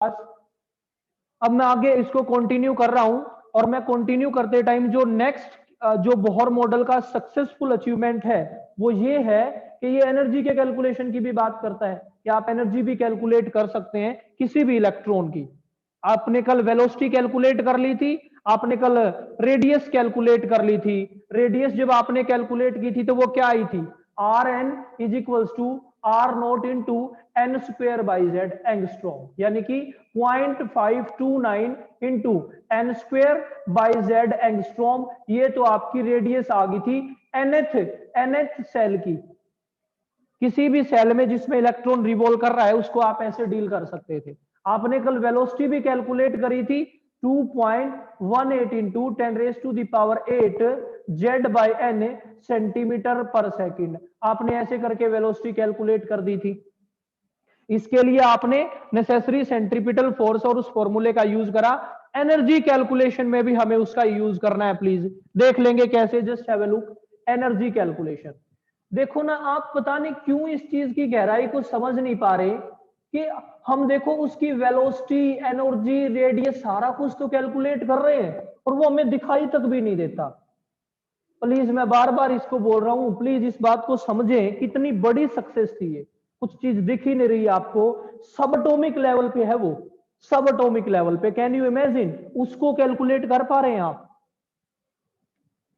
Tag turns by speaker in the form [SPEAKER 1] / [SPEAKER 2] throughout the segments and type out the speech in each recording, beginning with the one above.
[SPEAKER 1] पास। अब मैं आगे इसको कंटिन्यू कर रहा हूं, और मैं कंटिन्यू करते टाइम जो नेक्स्ट जो बोहर मॉडल का सक्सेसफुल अचीवमेंट है वो ये है कि ये एनर्जी के कैलकुलेशन की भी बात करता है कि आप एनर्जी भी कैलकुलेट कर सकते हैं किसी भी इलेक्ट्रॉन की। आपने कल वेलोसिटी कैलकुलेट कर ली थी, आपने कल रेडियस कैलकुलेट कर ली थी। रेडियस जब आपने कैलकुलेट की थी तो वो क्या आई थी, R N is equals to R naught into N square by Z angstrom, यानी कि 0.529 into N square by Z angstrom. ये तो आपकी रेडियस आ गई थी एनएथ सेल की। किसी भी सेल में जिसमें इलेक्ट्रॉन रिवॉल्व कर रहा है उसको आप ऐसे डील कर सकते थे। आपने कल वेलोसिटी भी कैलकुलेट करी थी 2.18 into 10⁸ Z by N centimetre पर सेकंड। आपने ऐसे करके वेलोसिटी कैलकुलेट कर दी थी। इसके लिए आपने नेसेसरी सेंट्रीपिटल फोर्स और उस फॉर्मूले का यूज करा। एनर्जी कैलकुलेशन में भी हमें उसका यूज करना है, प्लीज देख लेंगे कैसे। Just have a look energy calculation. देखो ना, आप पता नहीं क्यों इस चीज की गहराई को समझ नहीं पा रहे कि हम देखो उसकी वेलोसिटी, एनर्जी, रेडियस सारा कुछ तो कैलकुलेट कर रहे हैं और वो हमें दिखाई तक भी नहीं देता। प्लीज मैं बार बार इसको बोल रहा हूं, प्लीज इस बात को समझें कितनी बड़ी सक्सेस थी ये। कुछ चीज दिख ही नहीं रही आपको, सब एटॉमिक लेवल पे है वो, सब एटॉमिक लेवल पे। कैन यू इमेजिन, उसको कैलकुलेट कर पा रहे हैं आप।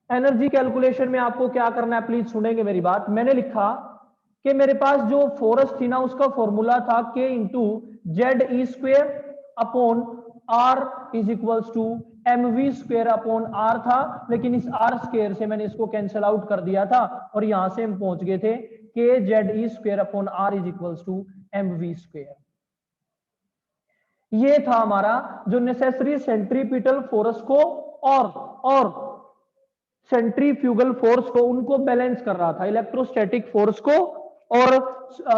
[SPEAKER 1] एनर्जी कैलकुलेशन में आपको क्या करना है, प्लीज सुनेंगे मेरी बात। मैंने लिखा कि मेरे पास जो फोर्स थी ना उसका फॉर्मूला था K into Z E square upon R is equals to M V square upon R था, लेकिन इस आर स्क्वेयर से मैंने इसको कैंसिल आउट कर दिया था और यहां से हम पहुंच गए थे K Z E square upon R is equals to M V square. ये था हमारा जो नेसेसरी सेंट्रीपिटल फोर्स को और सेंट्रीफ्यूगल फोर्स को, उनको बैलेंस कर रहा था। इलेक्ट्रोस्टैटिक फोर्स को और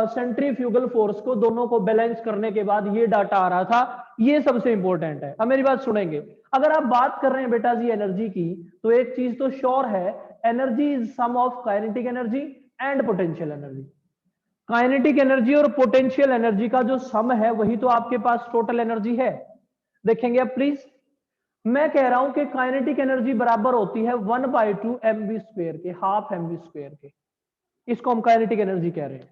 [SPEAKER 1] सेंट्रीफ्यूगल फोर्स को, दोनों को बैलेंस करने के बाद ये डाटा आ रहा था। ये सबसे इंपॉर्टेंट है। अब मेरी बात सुनेंगे। अगर आप बात कर रहे हैं बेटा जी एनर्जी की, तो एक चीज तो श्योर है, energy is sum of kinetic energy and potential energy. Kinetic energy और पोटेंशियल एनर्जी का जो सम है वही तो आपके पास टोटल एनर्जी है। देखेंगे अब प्लीज। मैं कह रहा हूं कि काइनेटिक एनर्जी बराबर होती है 1/2 mv स्क्वेयर के, हाफ mv स्क्वेयर के। इसको हम काइनेटिक एनर्जी कह रहे हैं।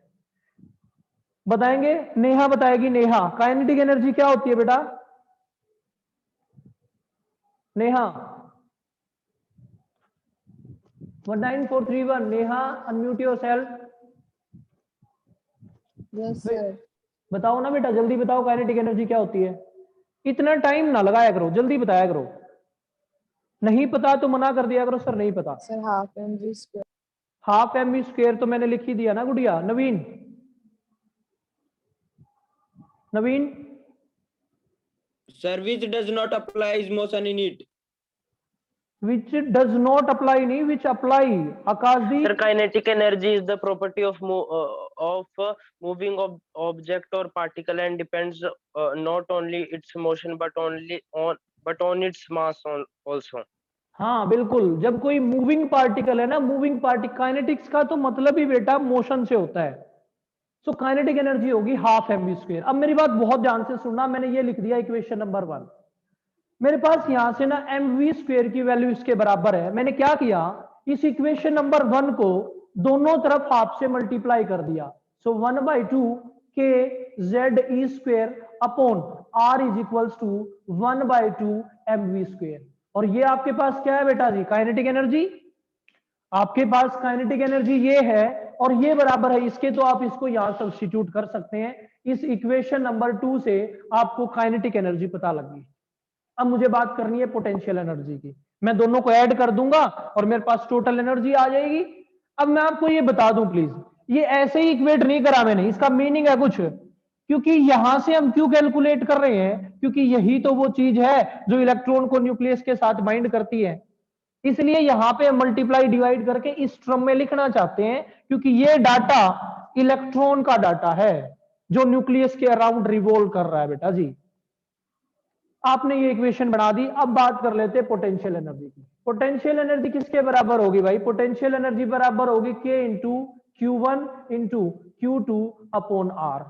[SPEAKER 1] बताएंगे, नेहा बताएगी। नेहा, काइनेटिक एनर्जी क्या होती है बेटा? Neha 19431। Neha unmute yourself.
[SPEAKER 2] Yes sir.
[SPEAKER 1] बताओ ना बेटा, जल्दी बताओ काइनेटिक एनर्जी क्या होती है। इतना टाइम ना लगाया करो, जल्दी बताया करो। नहीं पता तो मना कर दिया करो, सर नहीं पता।
[SPEAKER 2] Sir half M V square.
[SPEAKER 1] Half mv square तो मैंने लिख ही दिया ना गुड़िया। नवीन, नवीन
[SPEAKER 3] Sir, which does not apply is motion in it.
[SPEAKER 1] which does not apply नहीं, which apply। Akashdeep,
[SPEAKER 4] Sir, kinetic energy is the property of moving object or particle and depends not only its motion but on its mass also.
[SPEAKER 1] हाँ बिल्कुल। जब कोई moving particle है ना, moving particle, kinetics का तो मतलब ही बेटा मोशन से होता है। सो काइनेटिक एनर्जी होगी हाफ mv स्क्वेयर। अब मेरी बात बहुत ध्यान से सुनना, मैंने ये लिख दिया इक्वेशन नंबर 1। मेरे पास यहां से ना mv स्क्वेयर की वैल्यू इसके बराबर है। मैंने क्या किया, इस इक्वेशन नंबर 1 को दोनों तरफ हाफ से मल्टीप्लाई कर दिया। So 1/2 K Z E square upon R is equals to 1/2 mv square. और ये आपके पास क्या है बेटा जी, काइनेटिक एनर्जी। आपके पास काइनेटिक एनर्जी ये है और ये बराबर है इसके, तो आप इसको यहां सब्स्टिट्यूट कर सकते हैं। इस इक्वेशन नंबर 2 से आपको काइनेटिक एनर्जी पता लगी। अब मुझे बात करनी है पोटेंशियल एनर्जी की। मैं दोनों को ऐड कर दूंगा और मेरे पास टोटल एनर्जी आ जाएगी। अब मैं आपको ये बता दूं प्लीज, ये ऐसे ही इक्वेट नहीं करा मैंने, इसका मीनिंग है कुछ। क्योंकि यहां से हम क्यों कैलकुलेट कर रहे हैं, क्योंकि यही तो वो चीज है जो इलेक्ट्रॉन को न्यूक्लियस के साथ बाइंड करती है। इसलिए यहां पे मल्टीप्लाई डिवाइड करके इस टर्म में लिखना चाहते हैं, क्योंकि ये डाटा इलेक्ट्रॉन का डाटा है जो न्यूक्लियस के अराउंड रिवॉल्व कर रहा है बेटा जी। आपने ये इक्वेशन बना दी। अब बात कर लेते हैं पोटेंशियल एनर्जी की। पोटेंशियल एनर्जी किसके बराबर होगी भाई? पोटेंशियल एनर्जी बराबर होगी के into Q1 into Q2 upon are.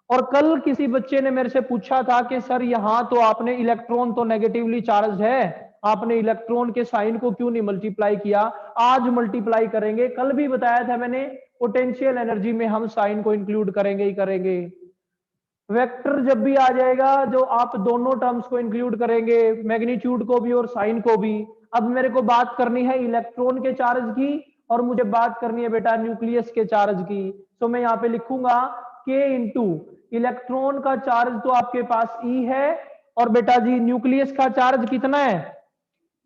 [SPEAKER 1] और कल किसी बच्चे ने मेरे से पूछा था कि सर यहाँ तो आपने इलेक्ट्रॉन तो नेगेटिवली चार्ज है, आपने इलेक्ट्रॉन के साइन को क्यों नहीं मल्टीप्लाई किया? आज मल्टीप्लाई करेंगे। कल भी बताया था मैंने, पोटेंशियल एनर्जी में हम साइन को इंक्लूड करेंगे ही करेंगे। वेक्टर जब भी आ जाएगा, जो आप दोनों टर्म्स को इंक्लूड करेंगे, मैग्नीट्यूड को भी और साइन को भी। अब मेरे को बात करनी है इलेक्ट्रॉन के चार्ज की, और मुझे बात करनी है बेटा न्यूक्लियस के चार्ज की। तो मैं यहाँ पे लिखूंगा k इंटू इलेक्ट्रॉन का चार्ज तो आपके पास E है, और बेटा जी न्यूक्लियस का चार्ज कितना है?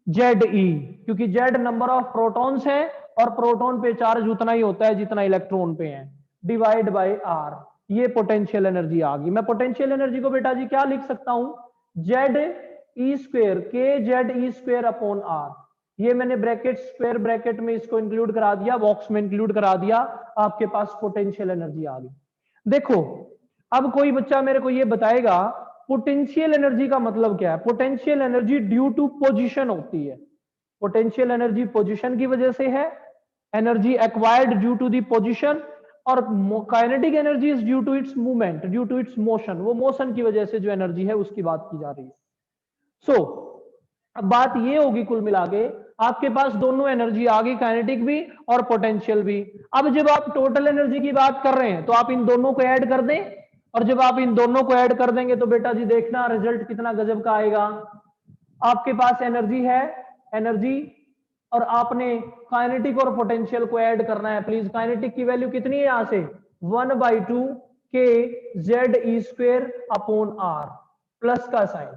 [SPEAKER 1] ZE, क्योंकि Z नंबर ऑफ प्रोटॉन्स है, और प्रोटॉन पे चार्ज उतना ही होता है जितना इलेक्ट्रॉन पे है, डिवाइड बाय R। ये पोटेंशियल एनर्जी आ गई। मैं पोटेंशियल एनर्जी को बेटा जी क्या लिख सकता हूं? ZE square, KZE square upon R। ये मैंने ब्रैकेट, स्क्वायर ब्रैकेट में इसको इंक्लूड करा दिया, बॉक्स में इंक्लूड करा दिया, आपके पास पोटेंशियल एनर्जी आ गई। देखो, अब कोई बच्चा मेरे को ये बताएगा पोटेंशियल एनर्जी का मतलब क्या है? Potential energy due to position होती है। पोटेंशियल एनर्जी पोजीशन की वजह से है, energy acquired due to the position, और kinetic energy is due to its movement, due to its motion. वो मोशन की वजह से जो एनर्जी है उसकी बात की जा रही है। सो अब बात ये होगी, कुल मिला के आपके पास दोनों एनर्जी आ गई, काइनेटिक भी और पोटेंशियल भी। अब जब आप टोटल एनर्जी की बात कर रहे हैं तो आप इन दोनों को ऐड कर दें, और जब आप इन दोनों को ऐड कर देंगे तो बेटा जी देखना रिजल्ट कितना गजब का आएगा। आपके पास एनर्जी है, एनर्जी, और आपने काइनेटिक और पोटेंशियल को ऐड करना है। प्लीज, काइनेटिक की वैल्यू कितनी है यहां से? 1/2 KZE square upon R, plus का साइन।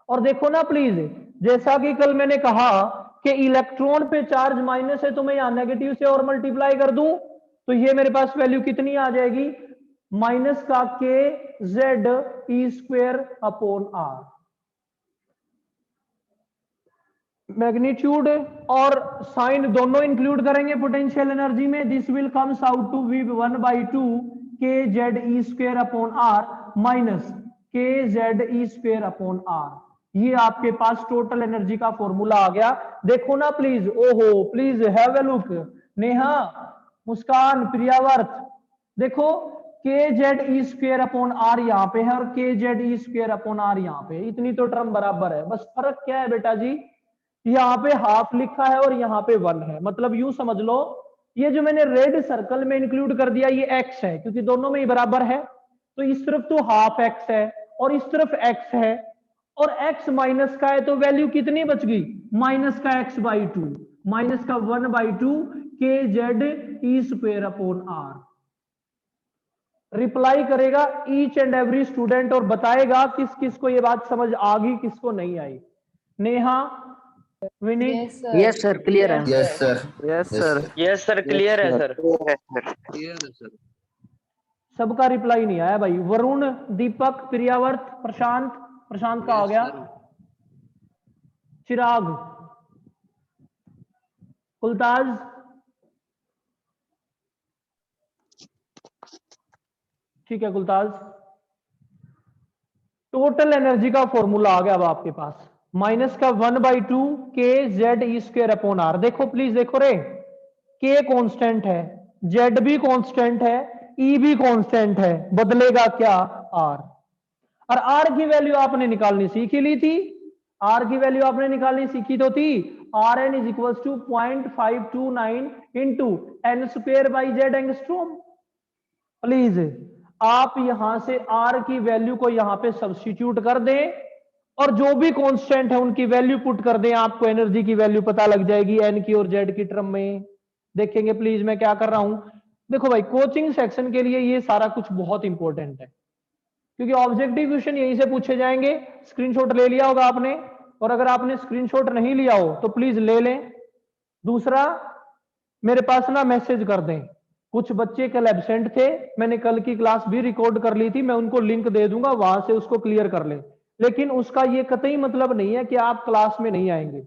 [SPEAKER 1] और देखो ना प्लीज, जैसा कि कल मैंने कहा कि इलेक्ट्रॉन पे चार्ज माइनस है, तो मैं यहां नेगेटिव से और मल्टीप्लाई कर दूं तो ये मेरे पास वैल्यू कितनी आ जाएगी? माइनस का KZE square upon R। Magnitude और साइन दोनों इंक्लूड करेंगे पोटेंशियल एनर्जी में। This will comes out to be 1/2 KZE square upon R minus KZE square upon R। ये आपके पास टोटल एनर्जी का फॉर्मूला आ गया। देखो ना प्लीज, ओहो please have a look. Neha, Muskan, Priyavart, देखो KZE स्क्वेयर अपॉन R यहाँ पे है और KZE स्क्वेयर अपॉन R यहाँ पे, इतनी तो टर्म बराबर है। बस फर्क क्या है बेटा जी, यहाँ पे हाफ लिखा है और यहाँ पे 1 है। मतलब यूं समझ लो, ये जो मैंने रेड सर्कल में इंक्लूड कर दिया ये x है, क्योंकि दोनों में ही बराबर है। तो इस तरफ तो हाफ x है और इस तरफ x है, और x माइनस का है, तो वैल्यू कितनी बच गई? माइनस का x/2, माइनस का 1/2 KZE square upon R। Reply करेगा ईच एंड एवरी स्टूडेंट और बताएगा किस किस को ये बात समझ आ गई, किसको नहीं आई। Neha, Vineet,
[SPEAKER 2] Yes, sir.
[SPEAKER 5] Yes sir, clear है।
[SPEAKER 6] Yes sir.
[SPEAKER 5] Yes sir.
[SPEAKER 4] Yes sir, clear है सर।
[SPEAKER 1] सबका रिप्लाई नहीं आया भाई। वरुण, दीपक, प्रियावर्त, प्रशांत, प्रशांत का आ गया, चिराग, कुलताज, ठीक है कुलताज। टोटल एनर्जी का फॉर्मूला आ गया अब आपके पास, माइनस का 1/2 KZE स्क्वेयर अपॉन R। देखो प्लीज, देखो रे, K कांस्टेंट है, Z भी कांस्टेंट है, E भी कांस्टेंट है, बदलेगा क्या? R। और R की वैल्यू आपने निकालनी सीख ही ली थी। R की वैल्यू आपने निकालनी सीखी तो थी। Rn is equal to 0.529 into n square by Z angstrom. Please आप यहां से R की वैल्यू को यहां पे सब्स्टिट्यूट कर दें, और जो भी कांस्टेंट है उनकी वैल्यू पुट कर दें, आपको एनर्जी की वैल्यू पता लग जाएगी n की और z की टर्म में। देखेंगे प्लीज मैं क्या कर रहा हूं। देखो भाई, कोचिंग सेक्शन के लिए ये सारा कुछ बहुत इंपॉर्टेंट है, क्योंकि ऑब्जेक्टिव क्वेश्चन यहीं से पूछे जाएंगे। स्क्रीनशॉट ले लिया होगा आपने, और अगर आपने स्क्रीनशॉट नहीं लिया हो तो प्लीज ले लें। दूसरा, मेरे पास ना मैसेज कर दें, कुछ बच्चे कल एब्सेंट थे, मैंने कल की क्लास भी रिकॉर्ड कर ली थी, मैं उनको लिंक दे दूंगा, वहां से उसको क्लियर कर लें। लेकिन उसका ये कतई मतलब नहीं है कि आप क्लास में नहीं आएंगे।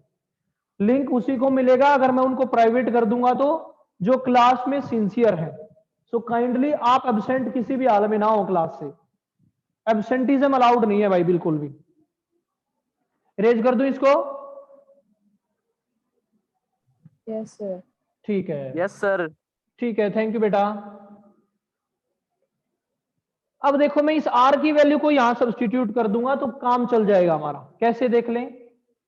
[SPEAKER 1] लिंक उसी को मिलेगा अगर मैं उनको प्राइवेट कर दूंगा तो, जो क्लास में सिंसियर है। सो काइंडली आप एब्सेंट किसी भी हाल में ना हो क्लास से। एब्सेंटिज्म अलाउड नहीं है भाई, बिल्कुल भी। रेज कर दूं इसको?
[SPEAKER 2] Yes, sir.
[SPEAKER 1] ठीक है,
[SPEAKER 5] यस सर।
[SPEAKER 1] ठीक है, थैंक यू बेटा। अब देखो मैं इस R की वैल्यू को यहां सब्स्टिट्यूट कर दूंगा तो काम चल जाएगा हमारा। कैसे देख लें,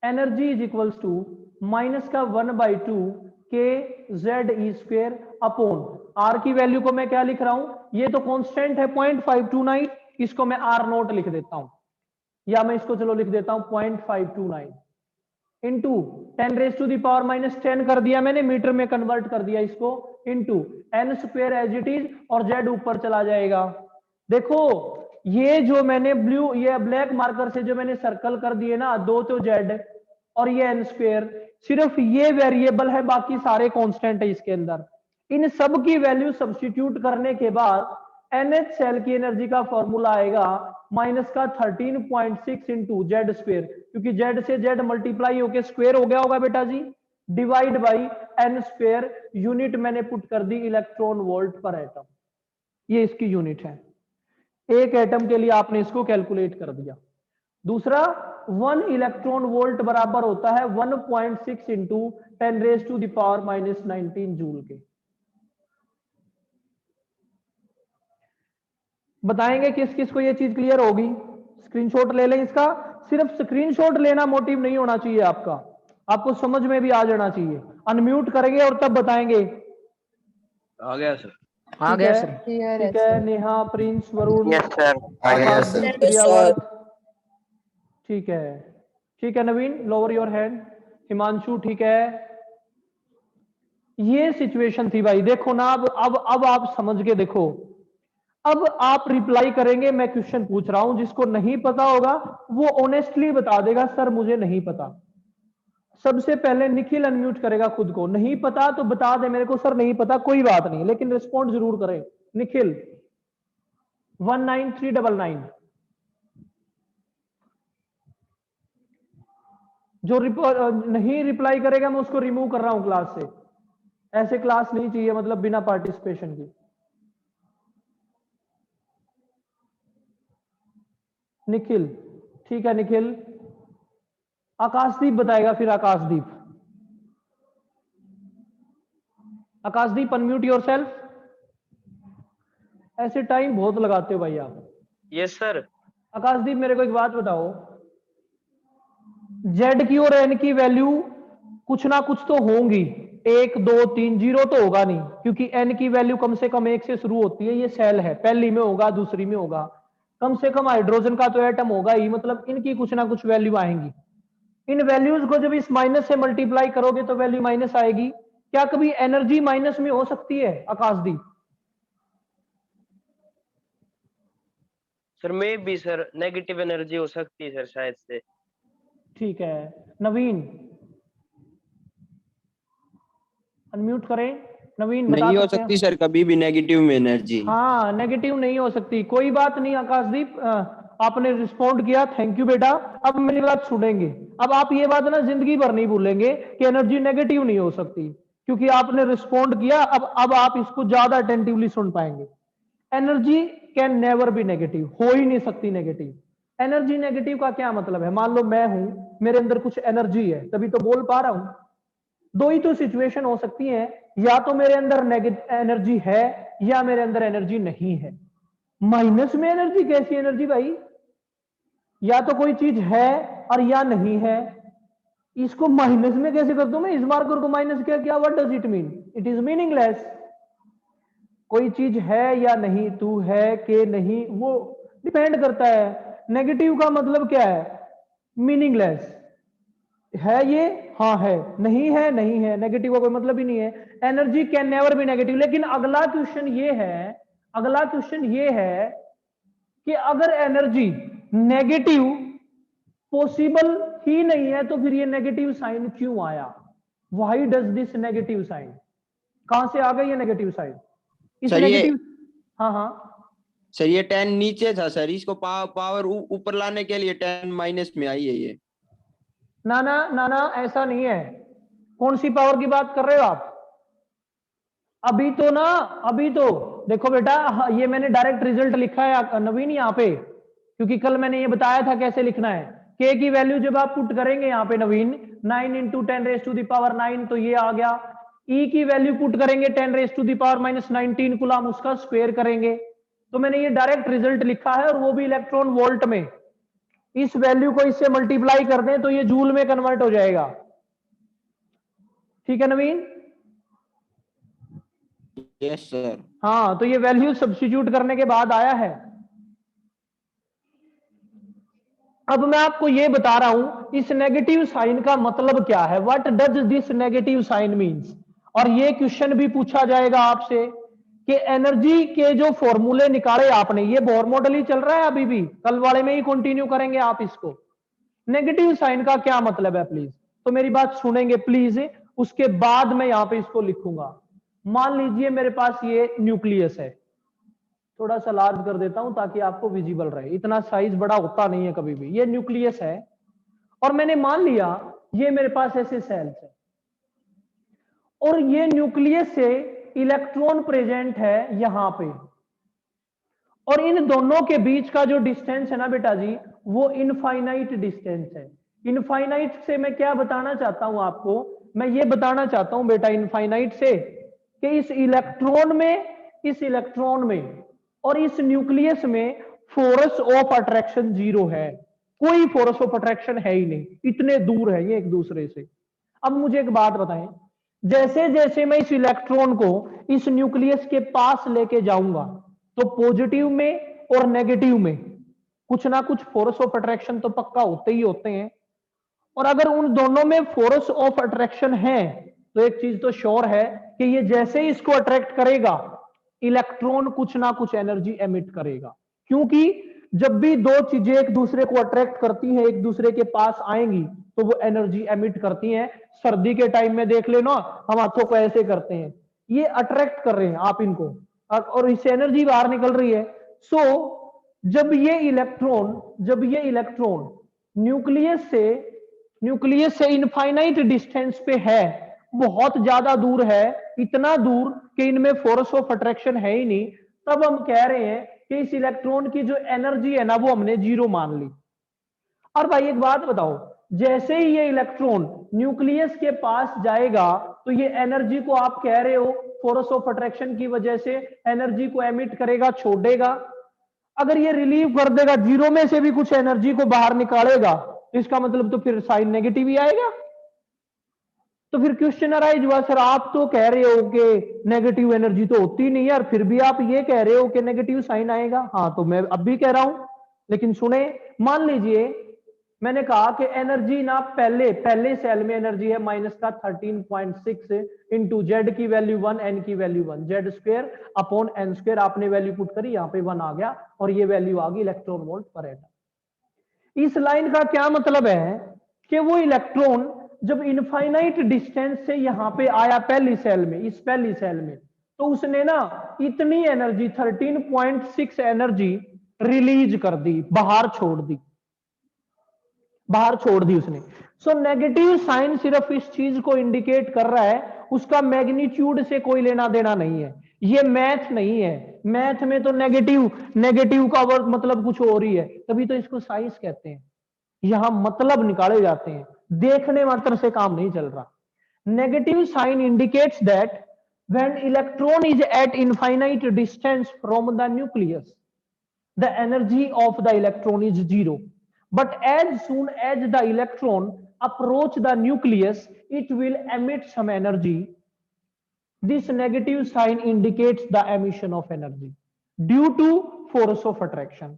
[SPEAKER 1] energy is equals to minus का 1/2 K Z E square upon R की वैल्यू को मैं क्या लिख रहा हूं, ये तो कांस्टेंट है 0.529, इसको मैं R0 लिख देता हूं, या मैं इसको चलो लिख देता हूं 0.529 इंटू 10⁻⁻10 कर दिया मैंने, मीटर में कन्वर्ट कर दिया इसको, into n square as it is, और z ऊपर चला जाएगा। देखो ये जो मैंने ब्लू ये ब्लैक मार्कर से जो मैंने सर्कल कर दिए ना, दो तो z और ये n स्क्वेयर, सिर्फ ये वेरिएबल है, बाकी सारे कांस्टेंट है इसके अंदर। इन सब की वैल्यू सब्स्टिट्यूट करने के बाद NH सेल की एनर्जी का फॉर्मूला आएगा माइनस का 13.6 इंटू जेड स्क्वेयर, क्योंकि जेड से जेड मल्टीप्लाई होके स्क्वेयर हो गया होगा बेटा जी, divide by n square, unit मैंने पुट कर दी इलेक्ट्रॉन वोल्ट पर एटम, ये इसकी यूनिट है। एक एटम के लिए आपने इसको कैलकुलेट कर दिया। दूसरा 1 इलेक्ट्रॉन वोल्ट बराबर होता है 1.6 इंटू 10⁻⁻19 जूल के। बताएंगे किस किस को ये चीज क्लियर होगी, स्क्रीनशॉट ले लें इसका। सिर्फ स्क्रीनशॉट लेना मोटिव नहीं होना चाहिए आपका, आपको समझ में भी आ जाना चाहिए। अनम्यूट करेंगे और तब बताएंगे।
[SPEAKER 3] आ गया सर।
[SPEAKER 5] आ गया सर।
[SPEAKER 2] Clear है
[SPEAKER 1] ठीक है,
[SPEAKER 2] sir.
[SPEAKER 1] Neha, Prince, Varun,
[SPEAKER 4] Yes, sir.
[SPEAKER 1] आकाशदीप, प्रियावर्त, ठीक है, ठीक है। नवीन, लोअर योर हैंड। हिमांशु, ठीक है। ये सिचुएशन थी भाई, देखो ना, अब आप समझ के देखो। अब आप रिप्लाई करेंगे, मैं क्वेश्चन पूछ रहा हूं, जिसको नहीं पता होगा वो ऑनेस्टली बता देगा सर मुझे नहीं पता। सबसे पहले निखिल अनम्यूट करेगा खुद को, नहीं पता तो बता दे मेरे को सर नहीं पता, कोई बात नहीं, लेकिन रिस्पॉन्ड जरूर करें। निखिल 19399, जो नहीं रिप्लाई करेगा मैं उसको रिमूव कर रहा हूं क्लास से। ऐसे क्लास नहीं चाहिए, मतलब बिना पार्टिसिपेशन की। निखिल, ठीक है निखिल। आकाशदीप बताएगा फिर। आकाशदीप अनम्यूट योरसेल्फ। ऐसे टाइम बहुत लगाते हो भाई आप।
[SPEAKER 4] Yes, sir.
[SPEAKER 1] आकाशदीप मेरे को एक बात बताओ, जेड की और एन की वैल्यू कुछ ना कुछ तो होंगी, 1 2 3, जीरो तो होगा नहीं, क्योंकि एन की वैल्यू कम से कम 1 से शुरू होती है, ये सेल है, पहली में होगा दूसरी में होगा, कम से कम हाइड्रोजन का तो एटम होगा ही, मतलब इनकी कुछ ना कुछ वैल्यू आएंगी। इन वैल्यूज को जब इस माइनस से मल्टीप्लाई करोगे तो वैल्यू माइनस आएगी। क्या कभी एनर्जी माइनस में हो सकती है Akashdeep?
[SPEAKER 4] Sir may be sir negative energy हो सकती है सर शायद से।
[SPEAKER 1] ठीक है। नवीन अनम्यूट करें। नवीन बता
[SPEAKER 3] नहीं हो
[SPEAKER 1] सकते हैं?
[SPEAKER 3] सकती सर कभी भी नेगेटिव में एनर्जी।
[SPEAKER 1] हाँ, नेगेटिव नहीं हो सकती, कोई बात नहीं। आकाशदीप आपने रिस्पॉन्ड किया, थैंक यू बेटा। अब मेरी बात सुनेंगे, अब आप ये बात ना जिंदगी भर नहीं भूलेंगे कि एनर्जी नेगेटिव नहीं हो सकती, क्योंकि आपने रिस्पॉन्ड किया। अब आप इसको ज्यादा अटेंटिवली सुन पाएंगे। Energy can never be negative, हो ही नहीं सकती नेगेटिव। एनर्जी नेगेटिव का क्या मतलब है? मान लो मैं हूं, मेरे अंदर कुछ एनर्जी है, तभी तो बोल पा रहा हूं। दो ही तो सिचुएशन हो सकती है, या तो मेरे अंदर नेगेटिव एनर्जी है या मेरे अंदर एनर्जी नहीं है। माइनस में एनर्जी कैसी एनर्जी भाई? या तो कोई चीज है और या नहीं है। इसको माइनस में कैसे कर दूं मैं? इस मार्कर को माइनस किया, क्या what does it mean? It is meaningless. कोई चीज है या नहीं, तू है कि नहीं, वो डिपेंड करता है। नेगेटिव का मतलब क्या है? मीनिंगलेस। है ये, हाँ है, नहीं है, नहीं है, नेगेटिव का कोई मतलब ही नहीं है। Energy can never be negative. लेकिन अगला क्वेश्चन ये है कि अगर एनर्जी नेगेटिव पॉसिबल ही नहीं है तो फिर ये नेगेटिव साइन क्यों आया? Why does this negative sign? कहां से आ गई ये नेगेटिव साइन? इस
[SPEAKER 3] सर, ये-
[SPEAKER 1] नेगेटिव, हाँ हाँ
[SPEAKER 3] सर ये 10 नीचे था सर, इसको पावर ऊपर लाने के लिए 10 माइनस में आई है ये।
[SPEAKER 1] ना ना ना ना, ऐसा नहीं है। कौन सी पावर की बात कर रहे हो आप? अभी तो देखो बेटा, ये मैंने डायरेक्ट रिजल्ट लिखा है नवीन यहाँ पे, क्योंकि कल मैंने ये बताया था कैसे लिखना है। के की वैल्यू जब आप पुट करेंगे यहाँ पे नवीन, 9 इंटू 10⁻⁹ तो ये आ गया। ई की वैल्यू पुट करेंगे 10⁻⁻⁻19 कुलाम, उसका स्क्वायर करेंगे। तो मैंने ये डायरेक्ट रिजल्ट लिखा है, और वो भी इलेक्ट्रॉन वोल्ट में। इस वैल्यू को इससे मल्टीप्लाई कर दें तो ये जूल में कन्वर्ट हो जाएगा। ठीक है नवीन?
[SPEAKER 3] Yes sir.
[SPEAKER 1] हाँ, तो ये वैल्यू सब्स्टिट्यूट करने के बाद आया है। अब मैं आपको ये बता रहा हूं इस नेगेटिव साइन का मतलब क्या है, what does this negative sign means. और ये क्वेश्चन भी पूछा जाएगा आपसे कि एनर्जी के जो फॉर्मूले निकाले आपने, ये बोर मॉडल ही चल रहा है अभी भी, कल वाले में ही कंटिन्यू करेंगे आप इसको। नेगेटिव साइन का क्या मतलब है प्लीज, तो मेरी बात सुनेंगे प्लीज, उसके बाद मैं यहां पे इसको लिखूंगा। मान लीजिए मेरे पास ये न्यूक्लियस है, थोड़ा सा लार्ज कर देता हूं ताकि आपको विजिबल रहे, इतना साइज बड़ा होता नहीं है कभी भी। ये न्यूक्लियस है, और मैंने मान लिया ये मेरे पास ऐसे सेल्स है, और ये न्यूक्लियस से इलेक्ट्रॉन प्रेजेंट है यहां पे, और इन दोनों के बीच का जो डिस्टेंस है ना बेटा जी, वो इनफाइनाइट डिस्टेंस है। इनफाइनाइट से मैं क्या बताना चाहता हूं आपको, मैं ये बताना चाहता हूं बेटा इनफाइनाइट से कि इस इलेक्ट्रॉन में और इस न्यूक्लियस में फोर्स ऑफ अट्रैक्शन 0 है, कोई फोर्स ऑफ अट्रैक्शन है ही नहीं, इतने दूर है ये एक दूसरे से। अब मुझे एक बात बताएं, जैसे जैसे मैं इस इलेक्ट्रॉन को इस न्यूक्लियस के पास लेके जाऊंगा, तो पॉजिटिव में और नेगेटिव में कुछ ना कुछ फोर्स ऑफ अट्रैक्शन तो पक्का होते ही होते हैं। और अगर उन दोनों में फोर्स ऑफ अट्रैक्शन है, तो एक चीज तो श्योर है कि ये जैसे ही इसको अट्रैक्ट करेगा, इलेक्ट्रॉन कुछ ना कुछ एनर्जी एमिट करेगा। क्योंकि जब भी दो चीजें एक दूसरे को अट्रैक्ट करती हैं, एक दूसरे के पास आएंगी, तो वो एनर्जी एमिट करती हैं। सर्दी के टाइम में देख लेना, हम हाथों को ऐसे करते हैं, ये अट्रैक्ट कर रहे हैं आप इनको, और इससे एनर्जी बाहर निकल रही है। सो जब ये इलेक्ट्रॉन न्यूक्लियस से इनफाइनाइट डिस्टेंस पे है, बहुत ज्यादा दूर है, इतना दूर कि इनमें फोर्स ऑफ अट्रैक्शन है ही नहीं, तब हम कह रहे हैं कि इस इलेक्ट्रॉन की जो एनर्जी है ना, वो हमने 0 मान ली। और भाई एक बात बताओ, जैसे ही ये इलेक्ट्रॉन न्यूक्लियस के पास जाएगा, तो ये एनर्जी को आप कह रहे हो फोर्स ऑफ अट्रैक्शन की वजह से एनर्जी को एमिट करेगा, छोड़ेगा। अगर ये रिलीव कर देगा, 0 में से भी कुछ एनर्जी को बाहर निकालेगा, तो इसका मतलब तो फिर साइन नेगेटिव ही आएगा। तो फिर क्वेश्चन अराइज हुआ, सर आप तो कह रहे हो कि नेगेटिव एनर्जी तो होती नहीं यार, फिर भी आप ये कह रहे हो कि नेगेटिव साइन आएगा। हाँ, तो मैं अब भी कह रहा हूं, लेकिन सुने, मान लीजिए मैंने कहा कि एनर्जी ना पहले सेल में एनर्जी है माइनस का 13.6 इंटू जेड की वैल्यू 1, एन की value 1, Z square upon N square. आपने वैल्यू पुट करी, यहाँ पे 1 आ गया, और ये वैल्यू आ गई इलेक्ट्रॉन वोल्ट पर एटम। इस लाइन का क्या मतलब है कि वो इलेक्ट्रॉन जब इनफाइनाइट डिस्टेंस से यहां पे आया पहली सेल में, तो उसने ना इतनी एनर्जी 13.6 एनर्जी रिलीज कर दी, बाहर छोड़ दी उसने। सो नेगेटिव साइन सिर्फ इस चीज को इंडिकेट कर रहा है, उसका मैग्नीट्यूड से कोई लेना देना नहीं है। ये मैथ नहीं है, मैथ में तो नेगेटिव का मतलब कुछ और ही है, तभी तो इसको साइंस कहते हैं। यहां मतलब निकाले जाते हैं, देखने मात्र से काम नहीं चल रहा। Negative sign indicates that when electron is at infinite distance from the nucleus, the energy of the electron is 0, but as soon as the electron approach the nucleus, it will emit some energy. This negative sign indicates the emission of energy due to force of attraction.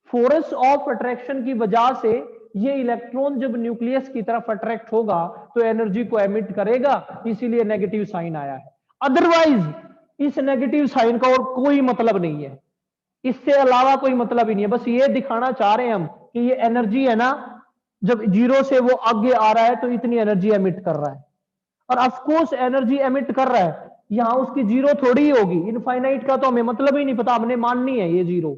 [SPEAKER 1] Force of attraction की वजह से ये electron जब nucleus की तरफ attract होगा, तो energy को एमिट करेगा, इसीलिए नेगेटिव साइन आया है। अदरवाइज इस नेगेटिव साइन का और कोई मतलब नहीं है, इससे अलावा कोई मतलब ही नहीं है। बस ये दिखाना चाह रहे हैं हम कि ये एनर्जी है ना, जब 0 से वो आगे आ रहा है तो इतनी एनर्जी एमिट कर रहा है, और ऑफकोर्स एनर्जी एमिट कर रहा है, यहां उसकी 0 थोड़ी ही होगी। इनफाइनाइट का तो हमें मतलब ही नहीं पता, हमने माननी है ये 0।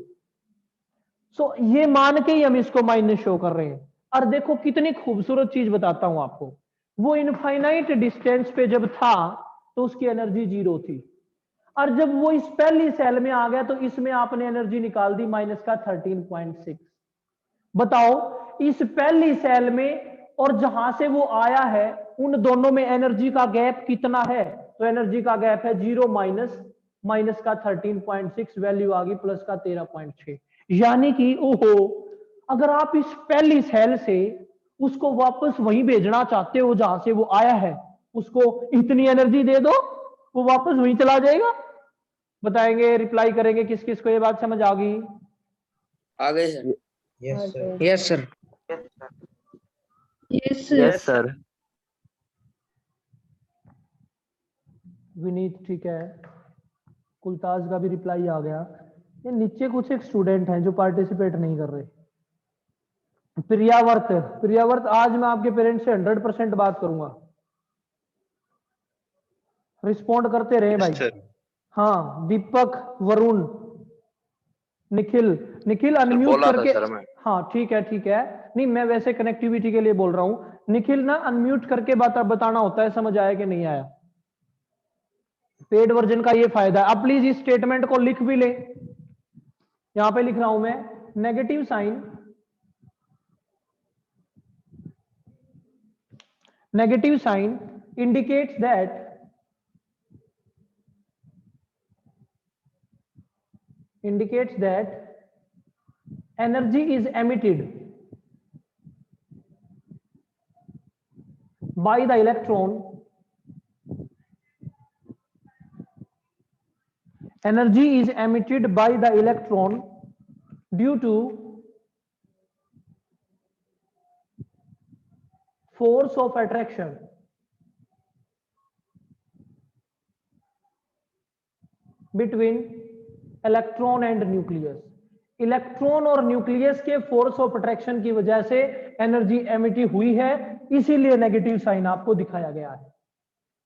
[SPEAKER 1] सो ये मान के ही हम इसको माइनस शो कर रहे हैं। और देखो कितनी खूबसूरत चीज बताता हूं आपको, वो इनफाइनाइट डिस्टेंस पे जब था तो उसकी एनर्जी 0 थी, और जब वो इस पहली सेल में आ गया तो इसमें आपने एनर्जी निकाल दी माइनस का 13.6। बताओ इस पहली सेल में और जहां से वो आया है, उन दोनों में एनर्जी का गैप कितना है? तो एनर्जी का गैप है 0 - माइनस का 13.6 वैल्यू आ गई, प्लस का 13.6। यानी कि ओहो, अगर आप इस पहली सेल से उसको वापस वहीं भेजना चाहते हो जहां से वो आया है, उसको इतनी एनर्जी दे दो, वो वापस वहीं चला जाएगा। बताएंगे, रिप्लाई करेंगे, किस किस को ये बात समझ आ गई?
[SPEAKER 3] आ गए sir.
[SPEAKER 2] Yes sir.
[SPEAKER 5] Yes sir.
[SPEAKER 4] Yes, sir.
[SPEAKER 1] Vineet ठीक है, कुलताज का भी रिप्लाई आ गया। ये नीचे कुछ एक स्टूडेंट हैं जो पार्टिसिपेट नहीं कर रहे। प्रियावर्त, प्रियावर्त आज मैं आपके पेरेंट्स से 100% बात करूंगा, रिस्पॉन्ड करते रहे भाई। हाँ, दीपक, वरुण, निखिल, निखिल अनम्यूट करके। हाँ ठीक है ठीक है, नहीं मैं वैसे कनेक्टिविटी के लिए बोल रहा हूं। निखिल ना अनम्यूट करके बताना होता है, समझ आया कि नहीं आया? पेड वर्जन का ये फायदा है। अब प्लीज इस स्टेटमेंट को लिख भी लें, यहां पे लिख रहा हूं मैं, negative sign, negative sign indicates that energy is emitted by the electron, energy is emitted by the electron due to force of attraction between electron and nucleus. Electron और न्यूक्लियस के फोर्स ऑफ अट्रैक्शन की वजह से energy Amity हुई है, इसीलिए negative sign आपको दिखाया गया है।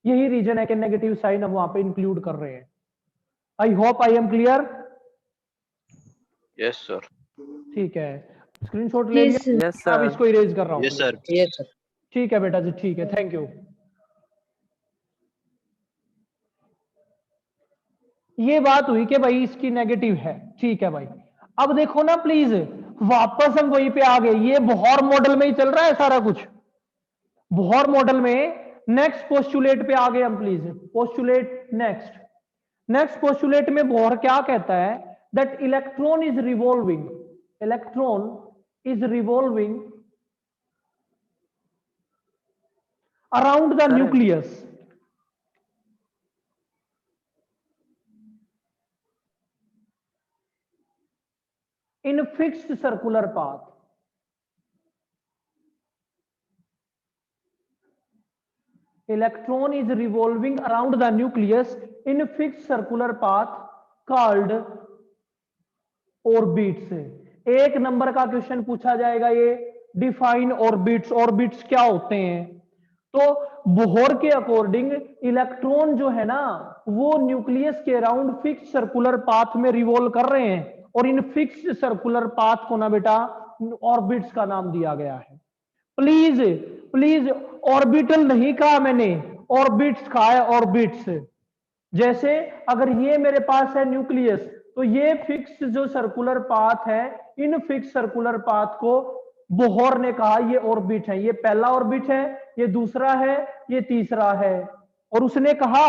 [SPEAKER 1] यही रीजन है कि नेगेटिव साइन हम वहां पे इंक्लूड कर रहे हैं। I hope I am clear.
[SPEAKER 6] Yes sir.
[SPEAKER 1] ठीक है, स्क्रीनशॉट ले लिया?
[SPEAKER 4] Yes, sir.
[SPEAKER 1] अब इसको इरेज कर रहा हूं।
[SPEAKER 6] Yes sir.
[SPEAKER 5] Yes sir.
[SPEAKER 1] ठीक है बेटा जी, ठीक है, थैंक यू। ये बात हुई कि भाई इसकी नेगेटिव है, ठीक है भाई। अब देखो ना प्लीज, वापस हम वहीं पे आ गए। ये बोहर मॉडल में ही चल रहा है सारा कुछ। बोहर मॉडल में नेक्स्ट पोस्टुलेट पे आ गए हम, please postulate next. Next postulate में बोहर क्या कहता है? That electron is revolving, electron is revolving around the
[SPEAKER 4] Correct.
[SPEAKER 1] nucleus in a fixed circular path. Electron is revolving around the nucleus in a fixed circular path called orbits. एक number का question पूछा जाएगा ये, define orbits. Orbits क्या होते हैं? तो Bohr के अकॉर्डिंग इलेक्ट्रॉन जो है ना, वो न्यूक्लियस के अराउंड फिक्स सर्कुलर पाथ में रिवॉल्व कर रहे हैं, और इन फिक्स सर्कुलर पाथ को ना बेटा ऑर्बिट्स का नाम दिया गया है। प्लीज प्लीज, ऑर्बिटल नहीं कहा मैंने, ऑर्बिट्स कहा है, ऑर्बिट्स। जैसे अगर ये मेरे पास है न्यूक्लियस, तो ये फिक्स जो सर्कुलर पाथ है, इन फिक्स सर्कुलर पाथ को बोहर ने कहा ये ऑर्बिट है। ये पहला ऑर्बिट है, ये दूसरा है, ये तीसरा है। और उसने कहा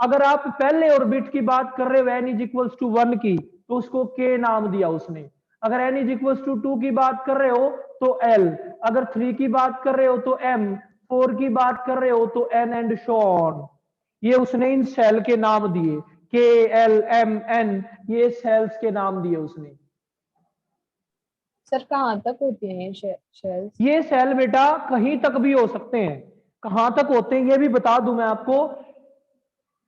[SPEAKER 1] अगर आप पहले ऑर्बिट की बात कर रहे हो n इज इक्वल्स टू 1 की, तो उसको k नाम दिया उसने। अगर n इज इक्वल्स टू 2 की बात कर रहे हो तो l, अगर 3 की बात कर रहे हो तो m, 4 की बात कर रहे हो तो n एंड सो ऑन। ये उसने इन सेल के नाम दिए, k l m n, ये सेल्स के नाम दिए उसने।
[SPEAKER 2] सर कहाँ तक होती हैं ये शेल्स?
[SPEAKER 1] ये सेल बेटा कहीं तक भी हो सकते हैं। कहां तक होते हैं ये भी बता दूं मैं आपको।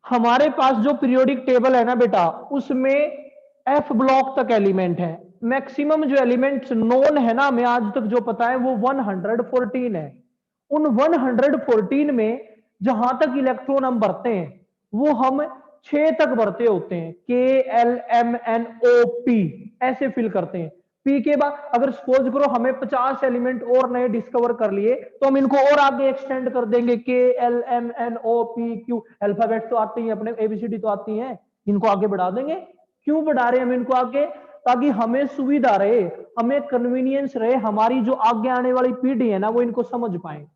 [SPEAKER 1] हमारे पास जो पीरियोडिक टेबल है ना बेटा, उसमें F ब्लॉक तक एलिमेंट है। मैक्सिमम जो एलिमेंट्स नोन है ना हमें आज तक जो पता है वो 114 है। उन 114 में जहां तक इलेक्ट्रॉन हम भरते हैं वो हम 6 तक भरते होते हैं। K L M N O P ऐसे फिल करते हैं। P के बाद अगर सपोज करो हमें 50 एलिमेंट और नए डिस्कवर कर लिए, तो हम इनको और आगे एक्सटेंड कर देंगे। K L M N O P Q, alphabet तो आते ही अपने, ABCD तो आती हैं, इनको आगे बढ़ा देंगे। क्यों बढ़ा रहे हैं हम इनको आगे? ताकि हमें सुविधा रहे, हमें कन्वीनियंस रहे, हमारी जो आगे आने वाली पीढ़ी है ना वो इनको समझ पाए,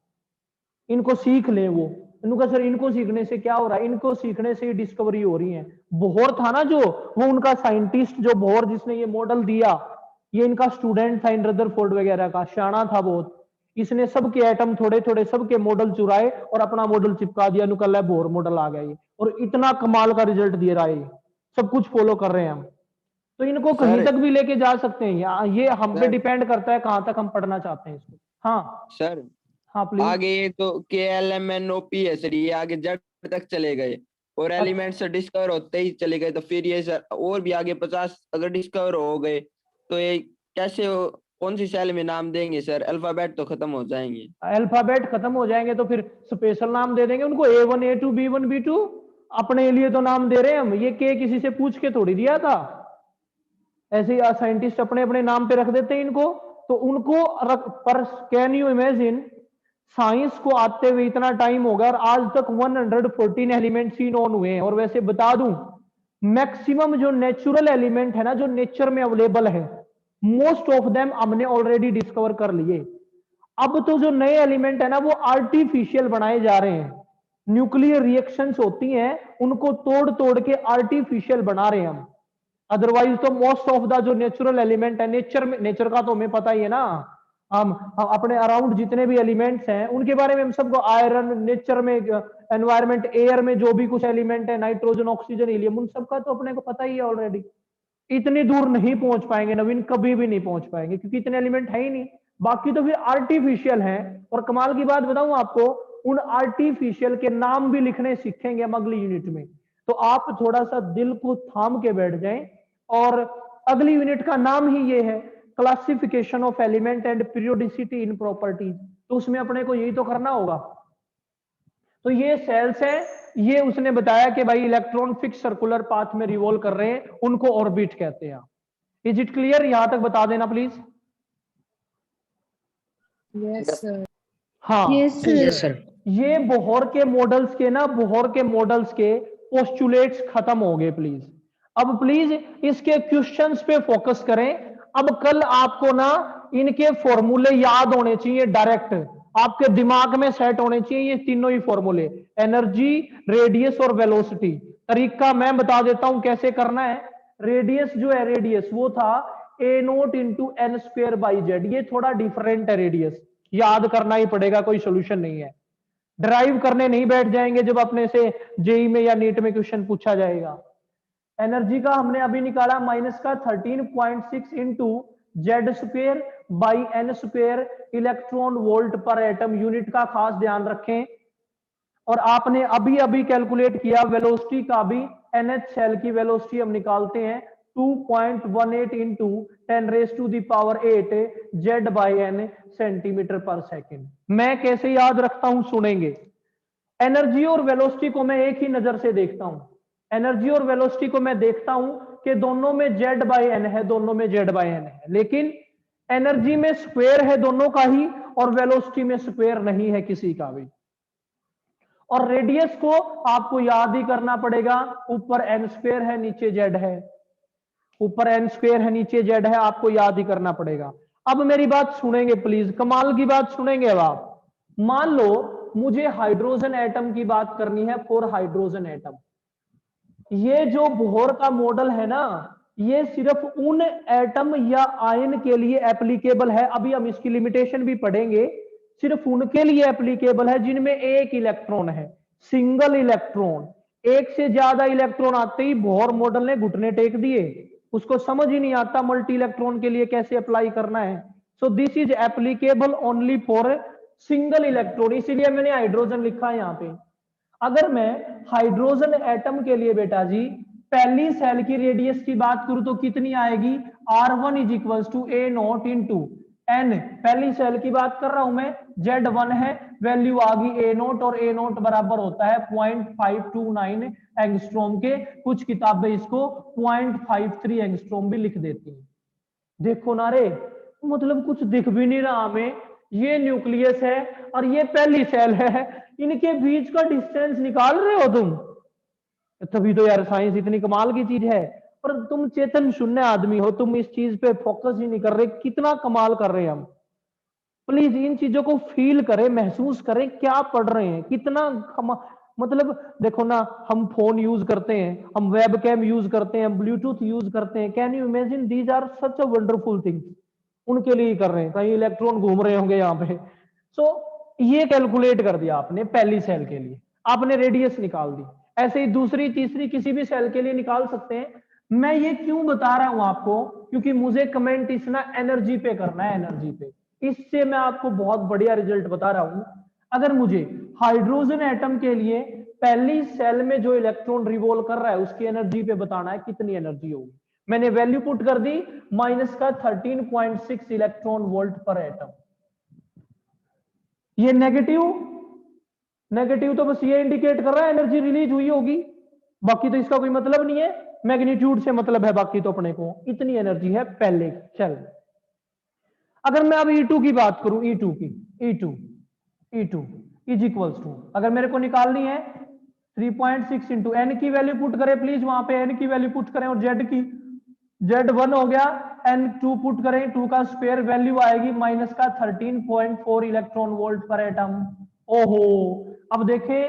[SPEAKER 1] इनको सीख ले वो। इनका सर इनको सीखने से क्या हो रहा है, इनको सीखने से ही डिस्कवरी हो रही है। बोहर था ना जो, वो उनका साइंटिस्ट जो बोहर जिसने ये मॉडल दिया, ये इनका स्टूडेंट था इन रदरफोर्ड वगैरह का, शाना था बहुत। इसने सबके एटम थोड़े थोड़े सबके मॉडल चुराए और अपना मॉडल चिपका दिया, निकल है बोहर मॉडल आ गया ये, और इतना कमाल का रिजल्ट दे रहा है ये। सब कुछ फॉलो कर रहे हैं हम, तो इनको कहीं
[SPEAKER 3] सर
[SPEAKER 1] तक भी लेके जा सकते हैं। ये हम पे
[SPEAKER 3] सर
[SPEAKER 1] डिपेंड करता है कहां तक हम पढ़ना चाहते हैं इसको। हाँ
[SPEAKER 3] सर
[SPEAKER 1] हाँ प्लीज।
[SPEAKER 3] आगे ये तो KLMNOP है सर, ये आगे जेड तक चले गए और एलिमेंट्स डिस्कवर होते ही चले गए, तो फिर ये सर और भी आगे 50 अगर डिस्कवर हो गए तो ये कैसे कौन सी सेल में नाम देंगे सर? अल्फाबेट तो खत्म हो जाएंगे।
[SPEAKER 1] अल्फाबेट खत्म हो जाएंगे तो फिर स्पेशल नाम दे देंगे उनको, A1 A2 B1 B2। अपने लिए तो नाम दे रहे हैं हम, ये के किसी से पूछ के थोड़ी दिया था, ऐसे ही साइंटिस्ट अपने अपने नाम पे रख देते हैं इनको। तो उनको रख, पर कैन यू इमेजिन साइंस को आते हुए इतना टाइम हो गया और आज तक 114 एलिमेंट्स ही नोन हुए हैं। और वैसे बता दूं, मैक्सिमम जो नेचुरल एलिमेंट है ना, जो नेचर में अवेलेबल है, मोस्ट ऑफ देम हमने ऑलरेडी डिस्कवर कर लिए। अब तो जो नए एलिमेंट है ना, वो आर्टिफिशियल बनाए जा रहे हैं। न्यूक्लियर रिएक्शंस होती हैं, उनको तोड़ तोड़ के आर्टिफिशियल बना रहे हैं हम। अदरवाइज तो मोस्ट ऑफ द जो नेचुरल एलिमेंट है, नेचर में, नेचर का तो हमें पता ही है ना, हम अपने अराउंड जितने भी एलिमेंट्स हैं उनके बारे में हम सबको, आयरन नेचर में, एनवायरमेंट एयर में जो भी कुछ एलिमेंट है, नाइट्रोजन ऑक्सीजन हीलियम, उन सबका तो अपने को पता ही है ऑलरेडी। इतनी दूर नहीं पहुंच पाएंगे नवीन, कभी भी नहीं पहुंच पाएंगे, क्योंकि इतने एलिमेंट है ही नहीं। बाकी तो फिर आर्टिफिशियल हैं। और कमाल की बात बताऊं आपको, उन आर्टिफिशियल के नाम भी लिखने सीखेंगे हम अगली यूनिट में। तो आप थोड़ा सा दिल को थाम के बैठ जाएं। और अगली यूनिट का नाम ही ये है, classification of element and periodicity in properties. तो उसमें अपने को यही तो करना होगा। तो ये सेल्स है, ये उसने बताया कि भाई इलेक्ट्रॉन फिक्स सर्कुलर पाथ में रिवॉल्व कर रहे हैं, उनको ऑर्बिट कहते हैं। Is it clear? यहां तक बता देना प्लीज।
[SPEAKER 2] Yes, sir.
[SPEAKER 1] हाँ
[SPEAKER 2] Yes, sir.
[SPEAKER 1] ये बोहर के मॉडल्स के ना, बोहर के मॉडल्स के पोस्टुलेट्स खत्म हो गए प्लीज। अब प्लीज इसके क्वेश्चंस पे फोकस करें। अब कल आपको ना इनके फॉर्मूले याद होने चाहिए, डायरेक्ट आपके दिमाग में सेट होने चाहिए ये तीनों ही फॉर्मूले, एनर्जी, रेडियस और वेलोसिटी। तरीका मैं बता देता हूं कैसे करना है। रेडियस जो है, रेडियस वो था A0 into N square by Z. ये थोड़ा डिफरेंट है रेडियस, याद करना ही पड़ेगा, कोई सोल्यूशन नहीं है। ड्राइव करने नहीं बैठ जाएंगे जब अपने से जेई में या नीट में क्वेश्चन पूछा जाएगा। एनर्जी का हमने अभी निकाला माइनस का 13.6 into Z square by N square, electron volt पर एटम, यूनिट का खास ध्यान रखें। और आपने अभी अभी कैलकुलेट किया वेलोसिटी का भी, एनएच सेल की वेलोसिटी हम निकालते हैं 2.18 into 10⁸ Z by N centimetre पर सेकेंड। मैं कैसे याद रखता हूं सुनेंगे। एनर्जी और वेलोसिटी को मैं एक ही नजर से देखता हूं। एनर्जी और वेलोसिटी को मैं देखता हूं कि दोनों में जेड बाई एन है, दोनों में जेड बाई एन है, लेकिन एनर्जी में स्क्वायर है दोनों का ही और वेलोसिटी में स्क्वायर नहीं है किसी का भी। और रेडियस को आपको याद ही करना पड़ेगा, ऊपर एन स्क्वायर है नीचे जेड है, ऊपर एन स्क्वायर है नीचे जेड है, आपको याद ही करना पड़ेगा। अब मेरी बात सुनेंगे प्लीज, कमाल की बात सुनेंगे। अब आप मान लो मुझे हाइड्रोजन एटम की बात करनी है, फॉर हाइड्रोजन एटम। ये जो बोहर का मॉडल है ना, ये सिर्फ उन एटम या आयन के लिए एप्लीकेबल है, अभी हम इसकी लिमिटेशन भी पढ़ेंगे। सिर्फ उनके लिए एप्लीकेबल है जिनमें एक इलेक्ट्रॉन है, सिंगल इलेक्ट्रॉन। एक से ज्यादा इलेक्ट्रॉन आते ही बोहर मॉडल ने घुटने टेक दिए, उसको समझ ही नहीं आता मल्टी इलेक्ट्रॉन के लिए कैसे अप्लाई करना है। So this is applicable only for single electron, इसीलिए मैंने हाइड्रोजन लिखा है यहां पे। अगर मैं हाइड्रोजन एटम के लिए बेटा जी पहली सेल की रेडियस की बात करूं तो कितनी आएगी, R1 is equal to A0 into N. पहली सेल की बात कर रहा हूं मैं, Z1 है, वैल्यू आ गई A0 और A0 बराबर होता है 0.529 एंगस्ट्रॉम के। कुछ किताबें इसको 0.53 एंगस्ट्रॉम भी लिख देती हैं। देखो ना रे, मतलब कुछ दिख भी नहीं रहा हमें, ये न्यूक्लियस है और ये पहली सेल है, इनके बीच का डिस्टेंस निकाल रहे हो तुम। तभी तो यार साइंस इतनी कमाल की चीज है। पर तुम चेतन शून्य आदमी हो, तुम इस चीज पे फोकस ही नहीं कर रहे, कितना कमाल कर रहे हैं हम। प्लीज इन चीजों को फील करें, महसूस करें, क्या पढ़ रहे हैं, कितना मतलब देखो ना, हम फोन यूज करते हैं, हम वेब कैम यूज करते हैं, हम ब्लूटूथ यूज करते हैं। Can you imagine, these are such a wonderful things. उनके लिए ही कर रहे हैं, कहीं इलेक्ट्रॉन घूम रहे होंगे यहाँ पे। सो ये कैलकुलेट कर दिया आपने पहली सेल के लिए, आपने रेडियस निकाल दी। ऐसे ही दूसरी तीसरी किसी भी सेल के लिए निकाल सकते हैं। मैं ये क्यों बता रहा हूं आपको, क्योंकि मुझे कमेंट इस ना एनर्जी पे करना है, एनर्जी पे। इससे मैं आपको बहुत बढ़िया रिजल्ट बता रहा हूं। अगर मुझे हाइड्रोजन एटम के लिए पहली सेल में जो इलेक्ट्रॉन रिवॉल्व कर रहा है उसकी एनर्जी पे बताना है कितनी एनर्जी होगी, मैंने वैल्यू पुट कर दी माइनस का 13.6 इलेक्ट्रॉन वोल्ट पर एटम। ये नेगेटिव, नेगेटिव तो बस ये इंडिकेट कर रहा है एनर्जी रिलीज हुई होगी, बाकी तो इसका कोई मतलब नहीं है, मैग्नीट्यूड से मतलब है बाकी तो अपने को इतनी एनर्जी है पहले। चल अगर मैं अब E2 की बात करूं, E2 की, E2 इज इक्वल्स टू, अगर मेरे को निकालनी है 3.6 इंटू एन की वैल्यू पुट करें प्लीज, वहां पे एन की वैल्यू पुट करें और जेड की, Z1 हो गया, N2 पुट करें, 2 का स्क्वायर वैल्यू आएगी माइनस का 13.4 इलेक्ट्रॉन वोल्ट पर एटम। ओहो, अब देखें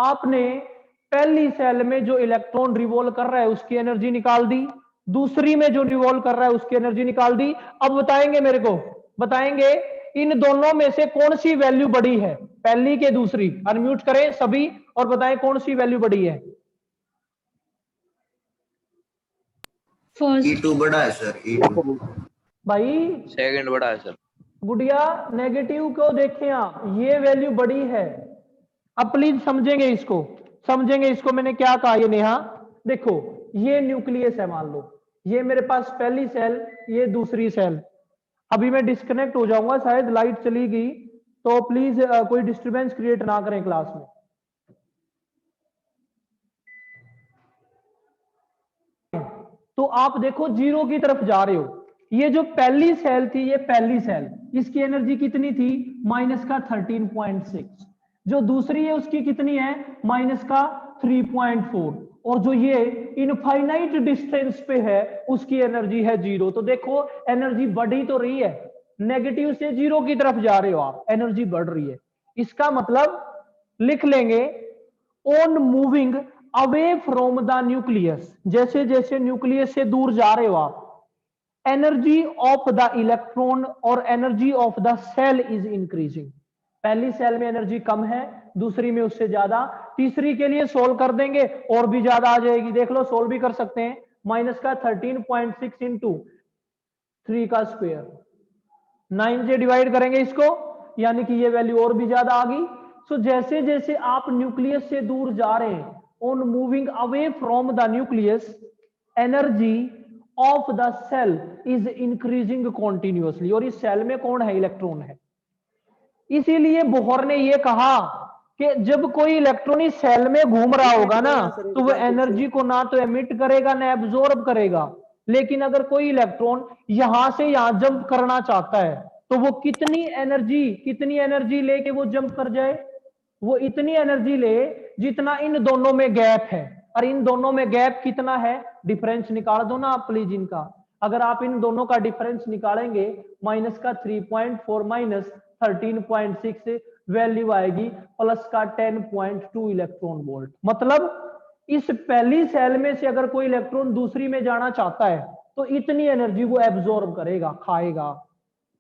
[SPEAKER 1] आपने पहली सेल में जो इलेक्ट्रॉन रिवॉल्व कर रहा है उसकी एनर्जी निकाल दी, दूसरी में जो रिवॉल्व कर रहा है उसकी एनर्जी निकाल दी। अब बताएंगे मेरे को, बताएंगे इन दोनों में से कौन सी वैल्यू बड़ी है, पहली के दूसरी। अनम्यूट करें सभी और बताएं कौन सी वैल्यू बड़ी है।
[SPEAKER 2] फर्स्ट।
[SPEAKER 5] E2 बड़ा है सर, E2
[SPEAKER 1] भाई
[SPEAKER 6] सेकंड बड़ा है सर।
[SPEAKER 1] गुड़िया नेगेटिव को देखें आप, ये वैल्यू बड़ी है। अब प्लीज समझेंगे इसको, समझेंगे इसको, मैंने क्या कहा ये नेहा, देखो ये न्यूक्लियस है, मान लो ये मेरे पास पहली सेल, ये दूसरी सेल। अभी मैं डिस्कनेक्ट हो जाऊंगा, शायद लाइट चली गई, तो प्लीज कोई डिस्टरबेंस क्रिएट ना करें क्लास में। तो आप देखो जीरो की तरफ जा रहे हो, ये जो पहली सेल थी, ये पहली सेल, इसकी एनर्जी कितनी थी माइनस का 13.6, जो दूसरी है उसकी कितनी है माइनस का 3.4, और जो ये इनफाइनाइट डिस्टेंस पे है उसकी एनर्जी है जीरो। तो देखो एनर्जी बढ़ी तो रही है, नेगेटिव से जीरो की तरफ जा रहे हो आप, एनर्जी बढ़ रही है। इसका मतलब लिख लेंगे on moving away from the nucleus, जैसे जैसे न्यूक्लियस से दूर जा रहे हो आप, एनर्जी ऑफ द इलेक्ट्रॉन और energy of the shell is increasing. पहली सेल में एनर्जी कम है, दूसरी में उससे ज्यादा, तीसरी के लिए सोल्व कर देंगे और भी ज्यादा आ जाएगी। देख लो सोल्व भी कर सकते हैं, माइनस का 13.6 इंटू 3 का स्क्वायर, 9 से डिवाइड करेंगे इसको, यानी कि ये वैल्यू और भी ज्यादा आ गई। सो जैसे जैसे आप न्यूक्लियस से दूर जा रहे हैं, on moving away from the nucleus, energy of the shell is increasing continuously. और इस सेल में कौन है, इलेक्ट्रॉन है। इसीलिए बोहर ने यह कहा कि जब कोई इलेक्ट्रॉन इस सेल में घूम रहा होगा ना, तो वो एनर्जी को ना तो एमिट करेगा ना एब्जॉर्ब करेगा। लेकिन अगर कोई इलेक्ट्रॉन यहां से यहां जंप करना चाहता है, तो वो कितनी एनर्जी लेके वो जंप कर जाए, वो इतनी एनर्जी ले जितना इन दोनों में गैप है। और इन दोनों में गैप कितना है, डिफरेंस निकाल दो ना आप प्लीज इनका। अगर आप इन दोनों का डिफरेंस निकालेंगे, माइनस का 3.4 माइनस 13.6 वैल्यू आएगी प्लस का 10.2 इलेक्ट्रॉन वोल्ट। मतलब इस पहली सेल में से अगर कोई इलेक्ट्रॉन दूसरी में जाना चाहता है, तो इतनी एनर्जी वो एब्जॉर्ब करेगा, खाएगा,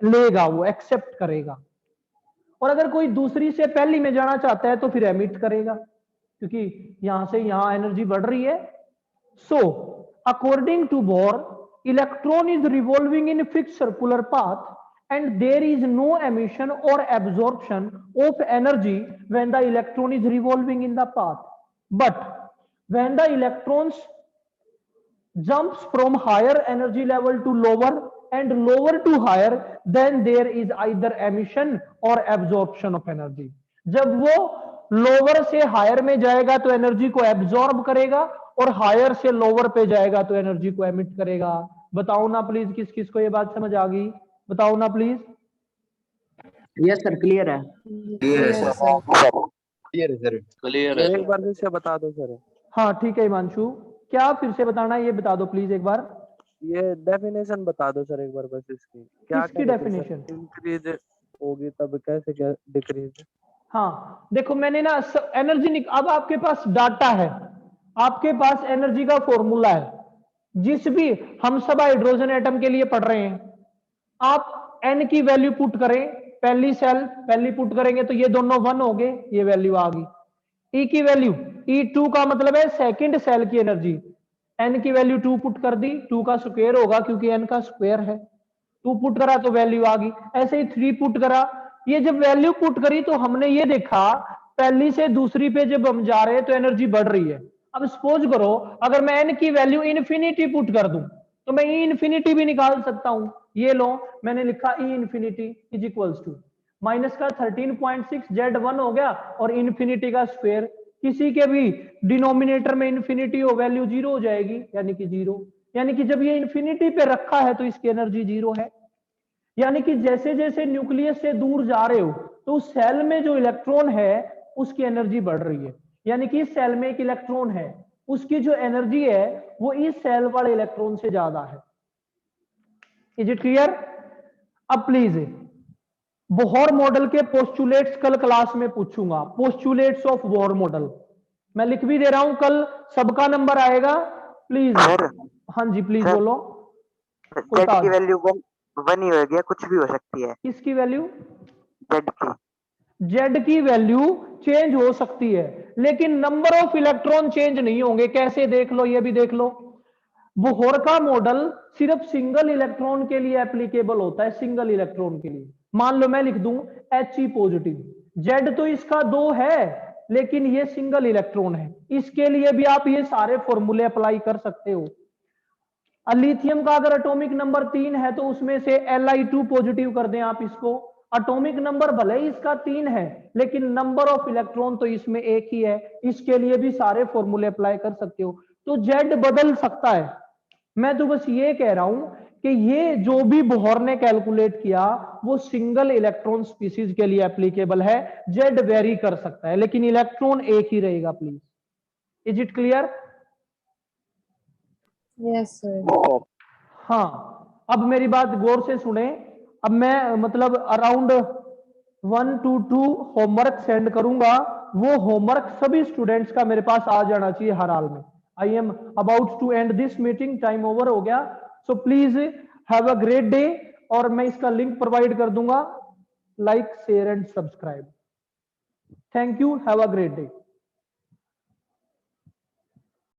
[SPEAKER 1] लेगा, वो एक्सेप्ट करेगा। और अगर कोई दूसरी से पहली में जाना चाहता है तो फिर एमिट करेगा, क्योंकि यहां से यहां एनर्जी बढ़ रही है। So according to Bohr, electron is revolving in fixed circular path and there is no emission or absorption of energy when the electron is revolving in the path. But when the electrons jumps from higher energy level to lower and lower to higher, then there is either emission or absorption of energy. जब वो lower से higher में जाएगा तो energy को absorb करेगा, और higher से लोअर पे जाएगा तो एनर्जी को एमिट करेगा। बताओ ना प्लीज किस किस को ये बात समझ आ गई, बताओ ना प्लीज।
[SPEAKER 7] यस सर, क्लियर है।
[SPEAKER 5] क्लियर है
[SPEAKER 2] Yes,
[SPEAKER 5] सर।
[SPEAKER 2] sir.
[SPEAKER 6] क्लियर है सर। क्लियर है एक बार फिर से बता दो सर।
[SPEAKER 1] हाँ ठीक है हिमांशु, क्या फिर से बताना है ये बता दो प्लीज एक बार।
[SPEAKER 6] ये डेफिनेशन बता दो सर एक बार बस इसकी। क्या
[SPEAKER 1] किसकी डेफिनेशन?
[SPEAKER 6] इंक्रीज होगी तब कैसे क्या डिक्रीज?
[SPEAKER 1] हाँ देखो मैंने ना एनर्जी, अब आपके पास डाटा है, आपके पास एनर्जी का फॉर्मूला है, जिस भी हम सब हाइड्रोजन एटम के लिए पढ़ रहे हैं, आप एन की वैल्यू पुट करें, पहली सेल पहली पुट करेंगे तो ये दोनों 1 हो गए, ये वैल्यू आ गई। ई की वैल्यू, E2 का मतलब है सेकंड सेल की एनर्जी, एन की वैल्यू 2 पुट कर दी, 2 का स्क्वायर होगा क्योंकि एन का स्क्वायर है, 2 पुट करा तो वैल्यू आ गई। ऐसे ही 3 पुट करा, ये जब वैल्यू पुट करी तो हमने ये देखा पहली से दूसरी पे जब हम जा रहे हैं तो एनर्जी बढ़ रही है। अब सपोज करो अगर मैं एन की वैल्यू इन्फिनिटी पुट कर दूं तो मैं ई इन्फिनिटी भी निकाल सकता हूं। ये लो मैंने लिखा E infinity is equals to minus का 13.6 Z1 हो गया और इन्फिनिटी का स्क्वायर, किसी के भी डिनोमिनेटर में इन्फिनिटी हो वैल्यू 0 हो जाएगी, यानी कि 0, यानी कि जब ये इन्फिनिटी पे रखा है तो इसकी एनर्जी 0 है। यानी कि जैसे जैसे न्यूक्लियस से दूर जा रहे हो तो उस सेल में जो इलेक्ट्रॉन है उसकी एनर्जी बढ़ रही है, यानी कि इस सेल में एक इलेक्ट्रॉन है, उसकी जो एनर्जी है वो इस सेल वाले इलेक्ट्रॉन से ज्यादा है। Is it clear? अब प्लीज बोहर मॉडल के पोस्टुलेट्स कल क्लास में पूछूंगा, पोस्टुलेट्स ऑफ बोहर मॉडल मैं लिख भी दे रहा हूं, कल सबका नंबर आएगा प्लीज। हाँ जी प्लीज बोलो।
[SPEAKER 8] जेड की वैल्यू 1 ही होगी, कुछ भी हो सकती है।
[SPEAKER 1] किसकी वैल्यू?
[SPEAKER 8] जेड की।
[SPEAKER 1] जेड की वैल्यू चेंज हो सकती है लेकिन नंबर ऑफ इलेक्ट्रॉन चेंज नहीं होंगे। कैसे? देख लो, ये भी देख लो। बोहर का मॉडल सिर्फ सिंगल इलेक्ट्रॉन के लिए एप्लीकेबल होता है, सिंगल इलेक्ट्रॉन के लिए। मान लो मैं लिख दूं He पॉजिटिव, जेड तो इसका 2 है लेकिन ये सिंगल इलेक्ट्रॉन है, इसके लिए भी आप ये सारे फॉर्मूले अप्लाई कर सकते हो। लिथियम का अगर एटॉमिक नंबर 3 है तो उसमें से Li2 पॉजिटिव कर दें आप इसको, एटॉमिक नंबर भले ही इसका 3 है लेकिन नंबर ऑफ इलेक्ट्रॉन तो इसमें एक ही है, इसके लिए भी सारे फॉर्मूले अप्लाई कर सकते हो। तो जेड बदल सकता है। मैं तो बस ये कह रहा हूं कि ये जो भी बोहर ने कैलकुलेट किया वो सिंगल इलेक्ट्रॉन स्पीसीज के लिए एप्लीकेबल है, जेड वेरी कर सकता है लेकिन इलेक्ट्रॉन एक ही रहेगा। Please, is it clear?
[SPEAKER 2] Yes, sir.
[SPEAKER 1] हाँ, अब मेरी बात गौर से सुने। अब मैं मतलब अराउंड 1 to 2 होमवर्क सेंड करूंगा, वो होमवर्क सभी स्टूडेंट्स का मेरे पास आ जाना चाहिए हर हाल में। I am about to end this meeting, time over हो गया, so please have a great day. और मैं इसका लिंक प्रोवाइड कर दूंगा, like share and subscribe. Thank you, have a great day.